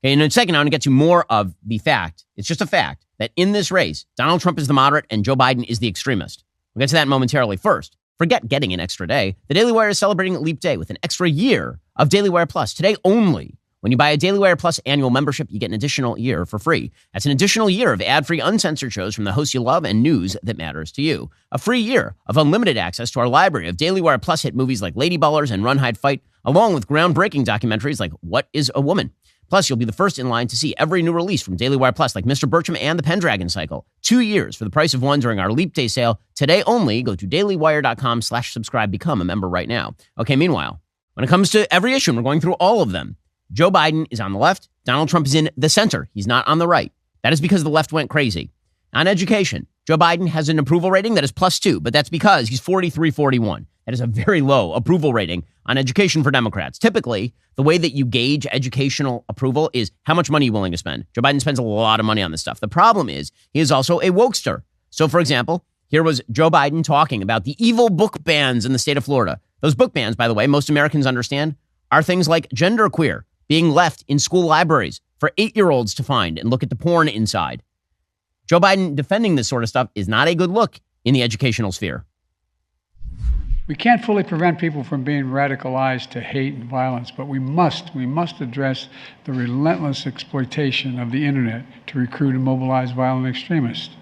Okay, in a second, I want to get to more of the fact. It's just a fact that in this race, Donald Trump is the moderate and Joe Biden is the extremist. We'll get to that momentarily. First, forget getting an extra day. The Daily Wire is celebrating Leap Day with an extra year of Daily Wire Plus. Today only. When you buy a Daily Wire Plus annual membership, you get an additional year for free. That's an additional year of ad-free, uncensored shows from the hosts you love and news that matters to you. A free year of unlimited access to our library of Daily Wire Plus hit movies like Lady Ballers and Run, Hide, Fight, along with groundbreaking documentaries like What is a Woman? Plus, you'll be the first in line to see every new release from Daily Wire Plus, like Mr. Bertram and the Pendragon Cycle. 2 years for the price of one during our Leap Day sale. Today only. Go to dailywire.com/subscribe. Become a member right now. Okay, meanwhile, when it comes to every issue, and we're going through all of them, Joe Biden is on the left. Donald Trump is in the center. He's not on the right. That is because the left went crazy. On education, Joe Biden has an approval rating that is +2, but that's because he's 43-41. That is a very low approval rating on education for Democrats. Typically, the way that you gauge educational approval is how much money you're willing to spend. Joe Biden spends a lot of money on this stuff. The problem is he is also a wokester. So, for example, here was Joe Biden talking about the evil book bans in the state of Florida. Those book bans, by the way, most Americans understand, are things like genderqueer being left in school libraries for 8-year-olds to find and look at the porn inside. Joe Biden defending this sort of stuff is not a good look in the educational sphere. We can't fully prevent people from being radicalized to hate and violence, but we must address the relentless exploitation of the internet to recruit and mobilize violent extremists.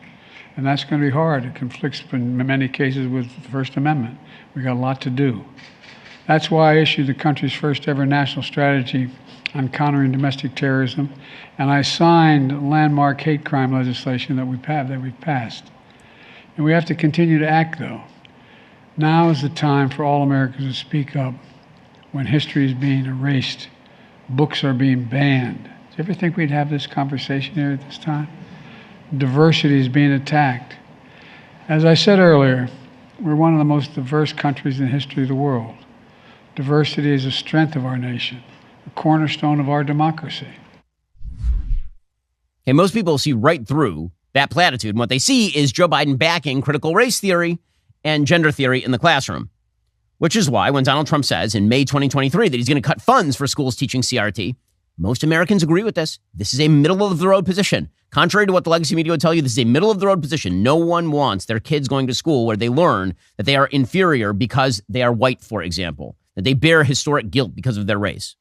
And that's going to be hard. It conflicts in many cases with the First Amendment. We got a lot to do. That's why I issued the country's first ever national strategy on countering domestic terrorism, and I signed landmark hate crime legislation that we've passed. And we have to continue to act, though. Now is the time for all Americans to speak up when history is being erased, books are being banned. Do you ever think we'd have this conversation here at this time? Diversity is being attacked. As I said earlier, we're one of the most diverse countries in the history of the world. Diversity is a strength of our nation, a cornerstone of our democracy. Okay, most people see right through that platitude, and what they see is Joe Biden backing critical race theory and gender theory in the classroom, which is why when Donald Trump says in May 2023 that he's going to cut funds for schools teaching CRT, most Americans agree with this. This is a middle-of-the-road position. Contrary to what the legacy media would tell you, this is a middle-of-the-road position. No one wants their kids going to school where they learn that they are inferior because they are white, for example, that they bear historic guilt because of their race.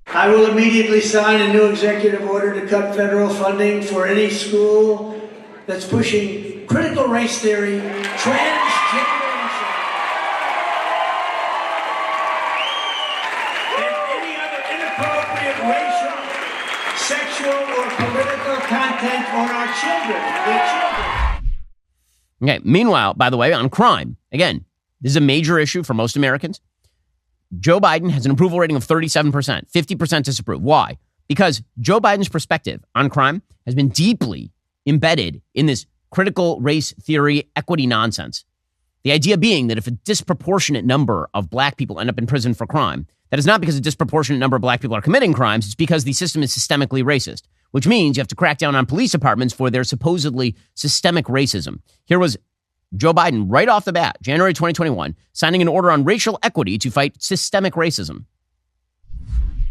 I will immediately sign a new executive order to cut federal funding for any school that's pushing critical race theory, transgenderism, and any other inappropriate racial, sexual, or political content on our children, their children. Okay, meanwhile, by the way, on crime, again, this is a major issue for most Americans. Joe Biden has an approval rating of 37%, 50% disapprove. Why? Because Joe Biden's perspective on crime has been deeply embedded in this critical race theory equity nonsense. The idea being that if a disproportionate number of black people end up in prison for crime, that is not because a disproportionate number of black people are committing crimes, it's because the system is systemically racist, which means you have to crack down on police departments for their supposedly systemic racism. Here was Joe Biden, right off the bat, January 2021, signing an order on racial equity to fight systemic racism.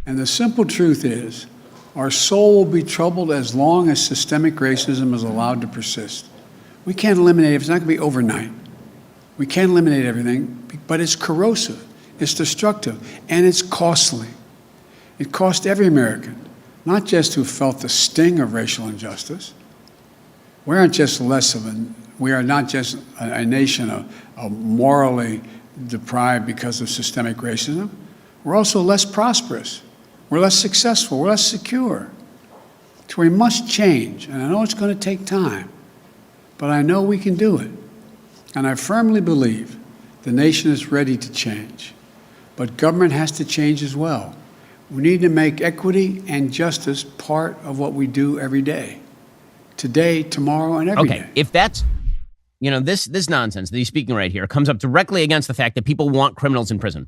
And the simple truth is, our soul will be troubled as long as systemic racism is allowed to persist. We can't eliminate it. It's not going to be overnight. We can't eliminate everything, but it's corrosive, it's destructive, and it's costly. It cost every American, not just who felt the sting of racial injustice. We are not just a nation of morally deprived because of systemic racism. We're also less prosperous. We're less successful. We're less secure. So we must change. And I know it's going to take time, but I know we can do it. And I firmly believe the nation is ready to change. But government has to change as well. We need to make equity and justice part of what we do every day. Today, tomorrow, and every day. Okay, if that's, this nonsense that he's speaking right here comes up directly against the fact that people want criminals in prison.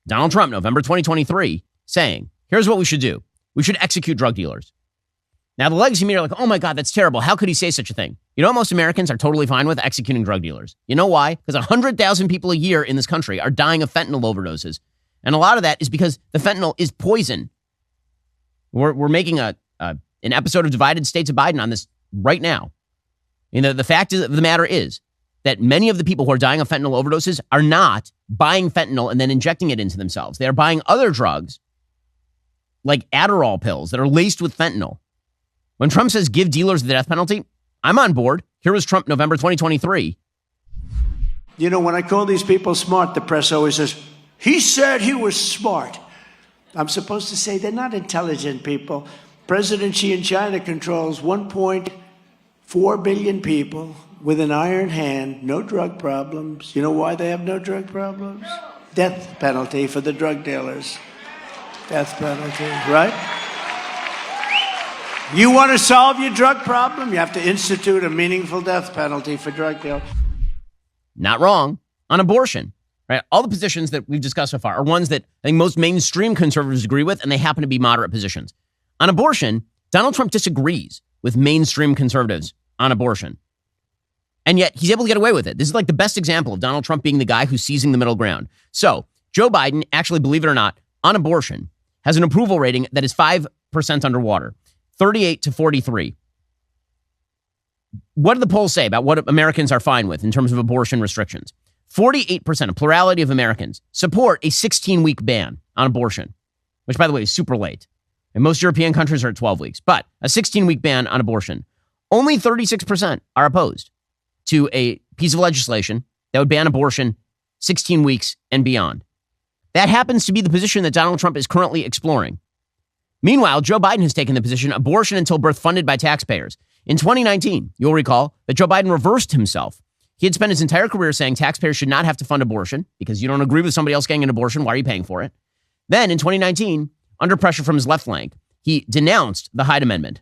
Donald Trump, November 2023, saying, here's what we should do. We should execute drug dealers. Now, the legacy media are like, oh my God, that's terrible. How could he say such a thing? You know what most Americans are totally fine with? Executing drug dealers. You know why? Because 100,000 people a year in this country are dying of fentanyl overdoses. And a lot of that is because the fentanyl is poison. We're making an episode of Divided States of Biden on this right now. The fact of the matter is that many of the people who are dying of fentanyl overdoses are not buying fentanyl and then injecting it into themselves. They are buying other drugs like Adderall pills that are laced with fentanyl. When Trump says give dealers the death penalty, I'm on board. Here was Trump, November 2023. When I call these people smart, the press always says, he said he was smart. I'm supposed to say they're not intelligent people. President Xi in China controls 1.4 billion people with an iron hand, no drug problems. You know why they have no drug problems? Death penalty for the drug dealers. Death penalty, right? You want to solve your drug problem? You have to institute a meaningful death penalty for drug dealers. Not wrong. On abortion, right? All the positions that we've discussed so far are ones that I think most mainstream conservatives agree with, and they happen to be moderate positions. On abortion, Donald Trump disagrees with mainstream conservatives on abortion. And yet he's able to get away with it. This is like the best example of Donald Trump being the guy who's seizing the middle ground. So Joe Biden, actually, believe it or not, on abortion, has an approval rating that is 5% underwater, 38 to 43. What do the polls say about what Americans are fine with in terms of abortion restrictions? 48%, a plurality of Americans, support a 16-week ban on abortion, which, by the way, is super late. And most European countries are at 12 weeks. But a 16-week ban on abortion. Only 36% are opposed to a piece of legislation that would ban abortion 16 weeks and beyond. That happens to be the position that Donald Trump is currently exploring. Meanwhile, Joe Biden has taken the position abortion until birth funded by taxpayers. In 2019, you'll recall that Joe Biden reversed himself. He had spent his entire career saying taxpayers should not have to fund abortion because you don't agree with somebody else getting an abortion. Why are you paying for it? Then in 2019, under pressure from his left flank, he denounced the Hyde Amendment.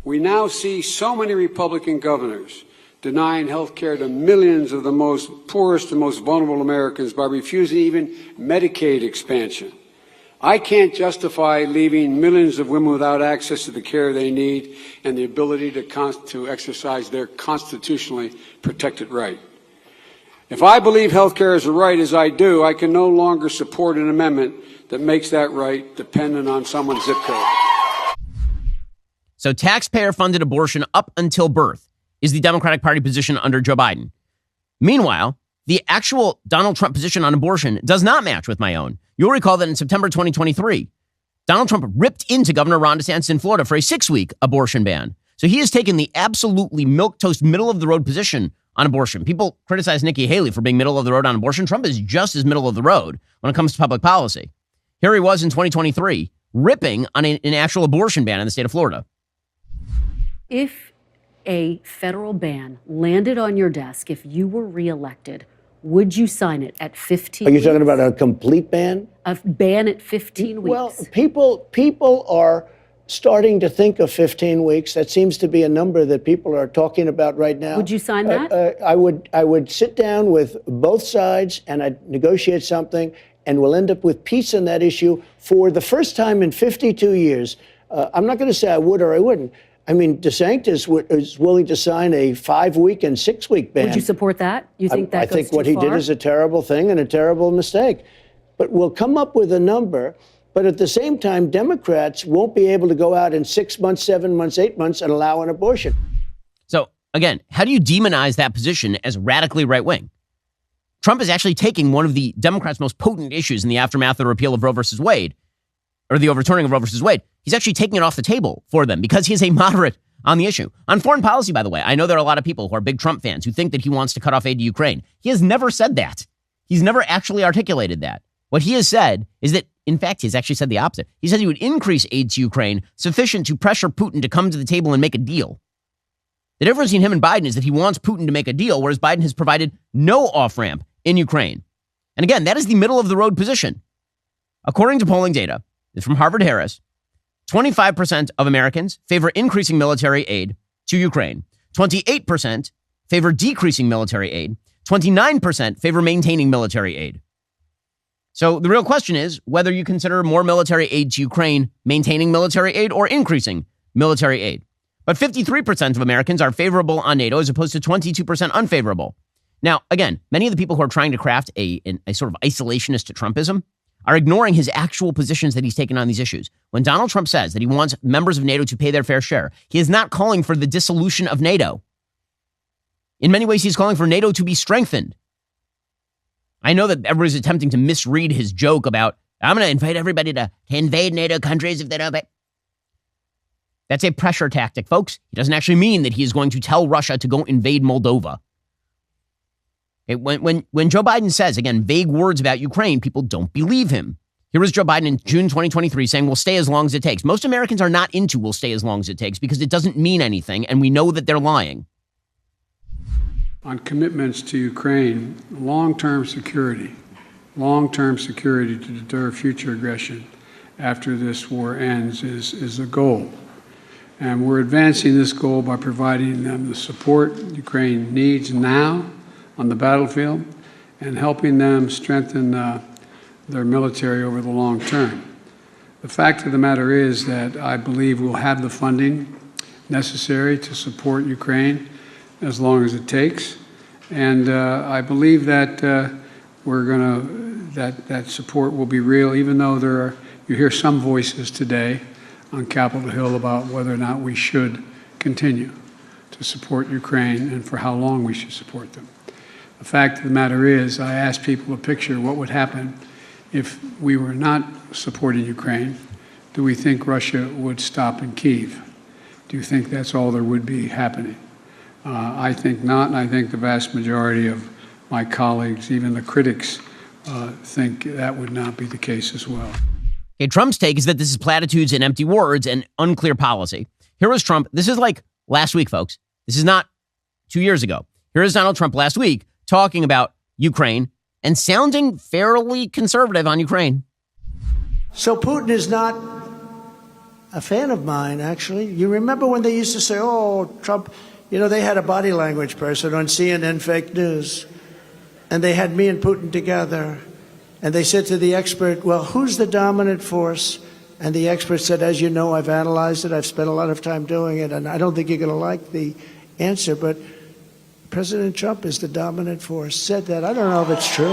We now see so many Republican governors denying health care to millions of the most poorest and most vulnerable Americans by refusing even Medicaid expansion. I can't justify leaving millions of women without access to the care they need and the ability to exercise their constitutionally protected right. If I believe health care is a right, as I do, I can no longer support an amendment that makes that right dependent on someone's zip code. So taxpayer-funded abortion up until birth is the Democratic Party position under Joe Biden. Meanwhile, the actual Donald Trump position on abortion does not match with my own. You'll recall that in September 2023, Donald Trump ripped into Governor Ron DeSantis in Florida for a 6-week abortion ban. So he has taken the absolutely milquetoast, middle-of-the-road position on abortion. People criticize Nikki Haley for being middle of the road on abortion. Trump is just as middle of the road when it comes to public policy. Here he was in 2023, ripping on an actual abortion ban in the state of Florida. If a federal ban landed on your desk, if you were reelected, would you sign it at 15 weeks? Are you talking about a complete ban? A ban at 15 weeks. Well, people are starting to think of 15 weeks. That seems to be a number that people are talking about right now. Would you sign that? I would sit down with both sides and I'd negotiate something, and we'll end up with peace on that issue for the first time in 52 years. I'm not going to say I would or I wouldn't. I mean, DeSantis is willing to sign a 5-week and 6-week ban. Would you support that? You think that I goes think what too he far? did is a terrible thing and a terrible mistake. But we'll come up with a number. But at the same time, Democrats won't be able to go out in 6 months, 7 months, 8 months and allow an abortion. So, again, how do you demonize that position as radically right wing? Trump is actually taking one of the Democrats' most potent issues in the aftermath of the repeal of Roe versus Wade, or the overturning of Roe versus Wade. He's actually taking it off the table for them because he is a moderate on the issue. On foreign policy, by the way, I know there are a lot of people who are big Trump fans who think that he wants to cut off aid to Ukraine. He has never said that. He's never actually articulated that. What he has said is that, in fact, he's actually said the opposite. He said he would increase aid to Ukraine sufficient to pressure Putin to come to the table and make a deal. The difference between him and Biden is that he wants Putin to make a deal, whereas Biden has provided no off-ramp in Ukraine. And again, that is the middle of the road position. According to polling data from Harvard-Harris, 25% of Americans favor increasing military aid to Ukraine. 28% favor decreasing military aid. 29% favor maintaining military aid. So the real question is whether you consider more military aid to Ukraine maintaining military aid or increasing military aid. But 53% of Americans are favorable on NATO as opposed to 22% unfavorable. Now, again, many of the people who are trying to craft a sort of isolationist to Trumpism are ignoring his actual positions that he's taken on these issues. When Donald Trump says that he wants members of NATO to pay their fair share, he is not calling for the dissolution of NATO. In many ways, he's calling for NATO to be strengthened. I know that everybody's attempting to misread his joke about, I'm going to invite everybody to invade NATO countries if they don't pay. That's a pressure tactic, folks. He doesn't actually mean that he is going to tell Russia to go invade Moldova. Okay, when Joe Biden says, again, vague words about Ukraine, people don't believe him. Here was Joe Biden in June 2023 saying, we'll stay as long as it takes. Most Americans are not into we'll stay as long as it takes because it doesn't mean anything, and we know that they're lying. On commitments to Ukraine, long-term security to deter future aggression after this war ends is a goal. And we're advancing this goal by providing them the support Ukraine needs now on the battlefield and helping them strengthen their military over the long term. The fact of the matter is that I believe we'll have the funding necessary to support Ukraine as long as it takes. And I believe that that support will be real, even though you hear some voices today on Capitol Hill about whether or not we should continue to support Ukraine and for how long we should support them. The fact of the matter is, I asked people to picture what would happen if we were not supporting Ukraine. Do we think Russia would stop in Kyiv? Do you think that's all there would be happening? I think not, and I think the vast majority of my colleagues, even the critics, think that would not be the case as well. Okay, Trump's take is that this is platitudes and empty words and unclear policy. Here was Trump. This is like last week, folks. This is not 2 years ago. Here is Donald Trump last week talking about Ukraine and sounding fairly conservative on Ukraine. So Putin is not a fan of mine, actually. You remember when they used to say, oh, Trump, they had a body language person on CNN Fake News, and they had me and Putin together, and they said to the expert, well, who's the dominant force? And the expert said, as you know, I've analyzed it, I've spent a lot of time doing it, and I don't think you're going to like the answer, but President Trump is the dominant force. Said that. I don't know if it's true.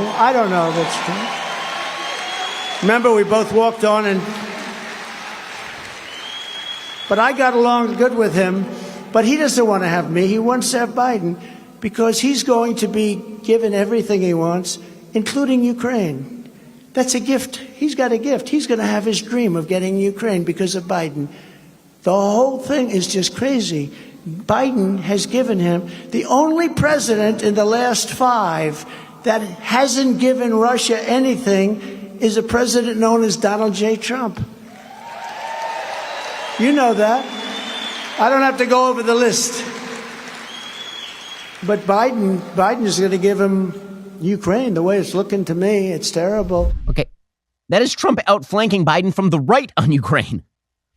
Remember, we both walked on, but I got along good with him. But he doesn't want to have me. He wants to have Biden because he's going to be given everything he wants, including Ukraine. That's a gift. He's got a gift. He's going to have his dream of getting Ukraine because of Biden. The whole thing is just crazy. Biden has given him the only president in the last 5 that hasn't given Russia anything is a president known as Donald J. Trump. You know that. I don't have to go over the list. But Biden is going to give him Ukraine. The way it's looking to me, it's terrible. Okay, that is Trump outflanking Biden from the right on Ukraine.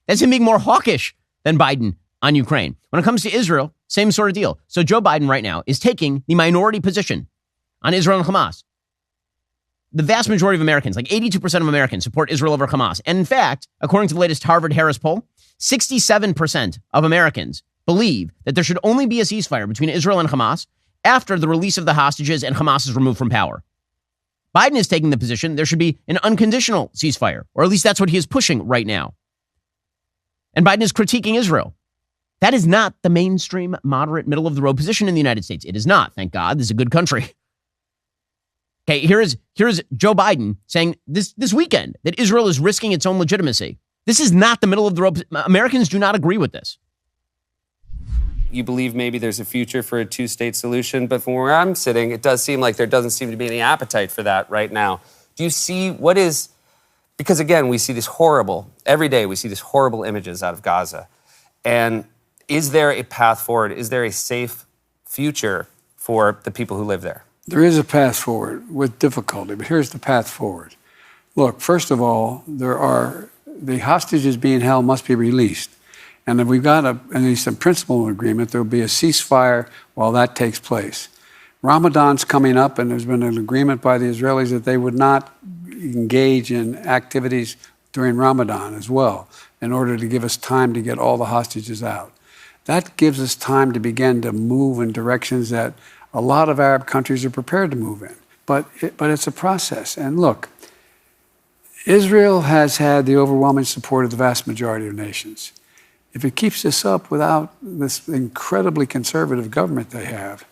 That's him being more hawkish than Biden on Ukraine. When it comes to Israel, same sort of deal. So Joe Biden right now is taking the minority position on Israel and Hamas. the vast majority of Americans, like 82% of Americans, support Israel over Hamas. And in fact, according to the latest Harvard-Harris poll, 67% of Americans believe that there should only be a ceasefire between Israel and Hamas after the release of the hostages and Hamas is removed from power. Biden is taking the position there should be an unconditional ceasefire, or at least that's what he is pushing right now. And Biden is critiquing Israel. That is not the mainstream, moderate, middle-of-the-road position in the United States. It is not. Thank God. This is a good country. Okay, here is Joe Biden saying this weekend that Israel is risking its own legitimacy. This is not the middle-of-the-road. Americans do not agree with this. You believe maybe there's a future for a two-state solution, but from where I'm sitting, it does seem like there doesn't seem to be any appetite for that right now. Do you see because again, we see every day we see these horrible images out of Gaza. And is there a path forward? Is there a safe future for the people who live there? There is a path forward with difficulty, but here's the path forward. Look, first of all, the hostages being held must be released. And if we've got at least a principle agreement, there will be a ceasefire while that takes place. Ramadan's coming up, and there's been an agreement by the Israelis that they would not engage in activities during Ramadan as well, in order to give us time to get all the hostages out. That gives us time to begin to move in directions that a lot of Arab countries are prepared to move in. But it's a process. And look, Israel has had the overwhelming support of the vast majority of nations. If it keeps this up without this incredibly conservative government they have,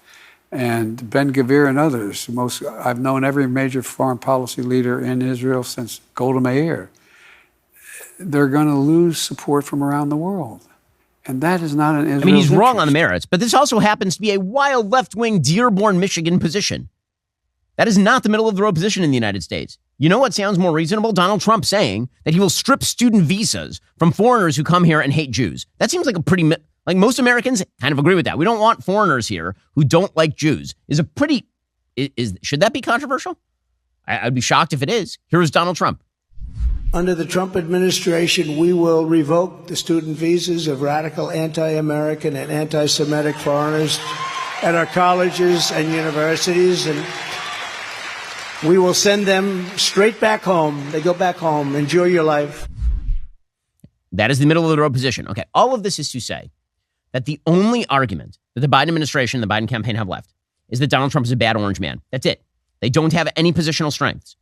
and Ben Gvir and others, I've known every major foreign policy leader in Israel since Golda Meir, they're going to lose support from around the world. And that is not an Israel's he's wrong interest. on the merits, but this also happens to be a wild left-wing Dearborn, Michigan position. That is not the middle-of-the-road position in the United States. You know what sounds more reasonable? Donald Trump saying that he will strip student visas from foreigners who come here and hate Jews. That seems like most Americans kind of agree with that. We don't want foreigners here who don't like Jews. Should that be controversial? I'd be shocked if it is. Here is Donald Trump. Under the Trump administration, we will revoke the student visas of radical anti-American and anti-Semitic foreigners at our colleges and universities, and we will send them straight back home. They go back home. Enjoy your life. That is the middle of the road position. Okay, all of this is to say that the only argument that the Biden administration, the Biden campaign have left is that Donald Trump is a bad orange man. That's it. They don't have any positional strengths.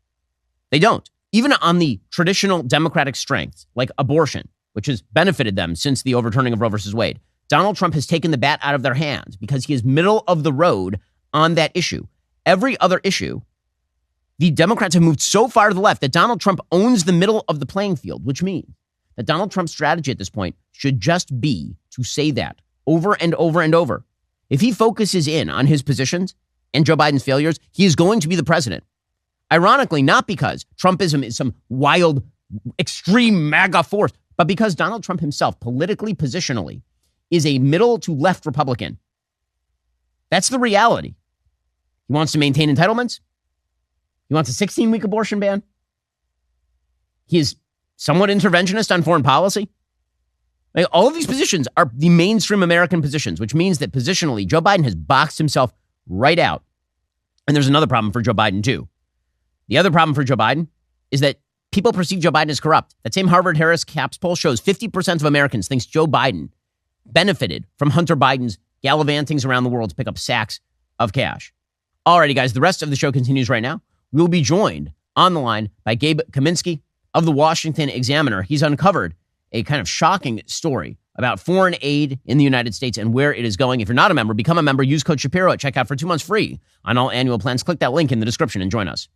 They don't. Even on the traditional Democratic strengths, like abortion, which has benefited them since the overturning of Roe versus Wade, Donald Trump has taken the bat out of their hands because he is middle of the road on that issue. Every other issue, the Democrats have moved so far to the left that Donald Trump owns the middle of the playing field, which means that Donald Trump's strategy at this point should just be to say that over and over and over. If he focuses in on his positions and Joe Biden's failures, he is going to be the president. Ironically, not because Trumpism is some wild, extreme MAGA force, but because Donald Trump himself, politically, positionally, is a middle to left Republican. That's the reality. He wants to maintain entitlements. He wants a 16-week abortion ban. He is somewhat interventionist on foreign policy. Like, all of these positions are the mainstream American positions, which means that positionally, Joe Biden has boxed himself right out. And there's another problem for Joe Biden, too. The other problem for Joe Biden is that people perceive Joe Biden as corrupt. That same Harvard-Harris CAPS poll shows 50% of Americans thinks Joe Biden benefited from Hunter Biden's gallivantings around the world to pick up sacks of cash. Alrighty, guys, the rest of the show continues right now. We will be joined on the line by Gabe Kaminsky of the Washington Examiner. He's uncovered a kind of shocking story about foreign aid in the United States and where it is going. If you're not a member, become a member. Use code Shapiro at checkout for 2 months free on all annual plans. Click that link in the description and join us.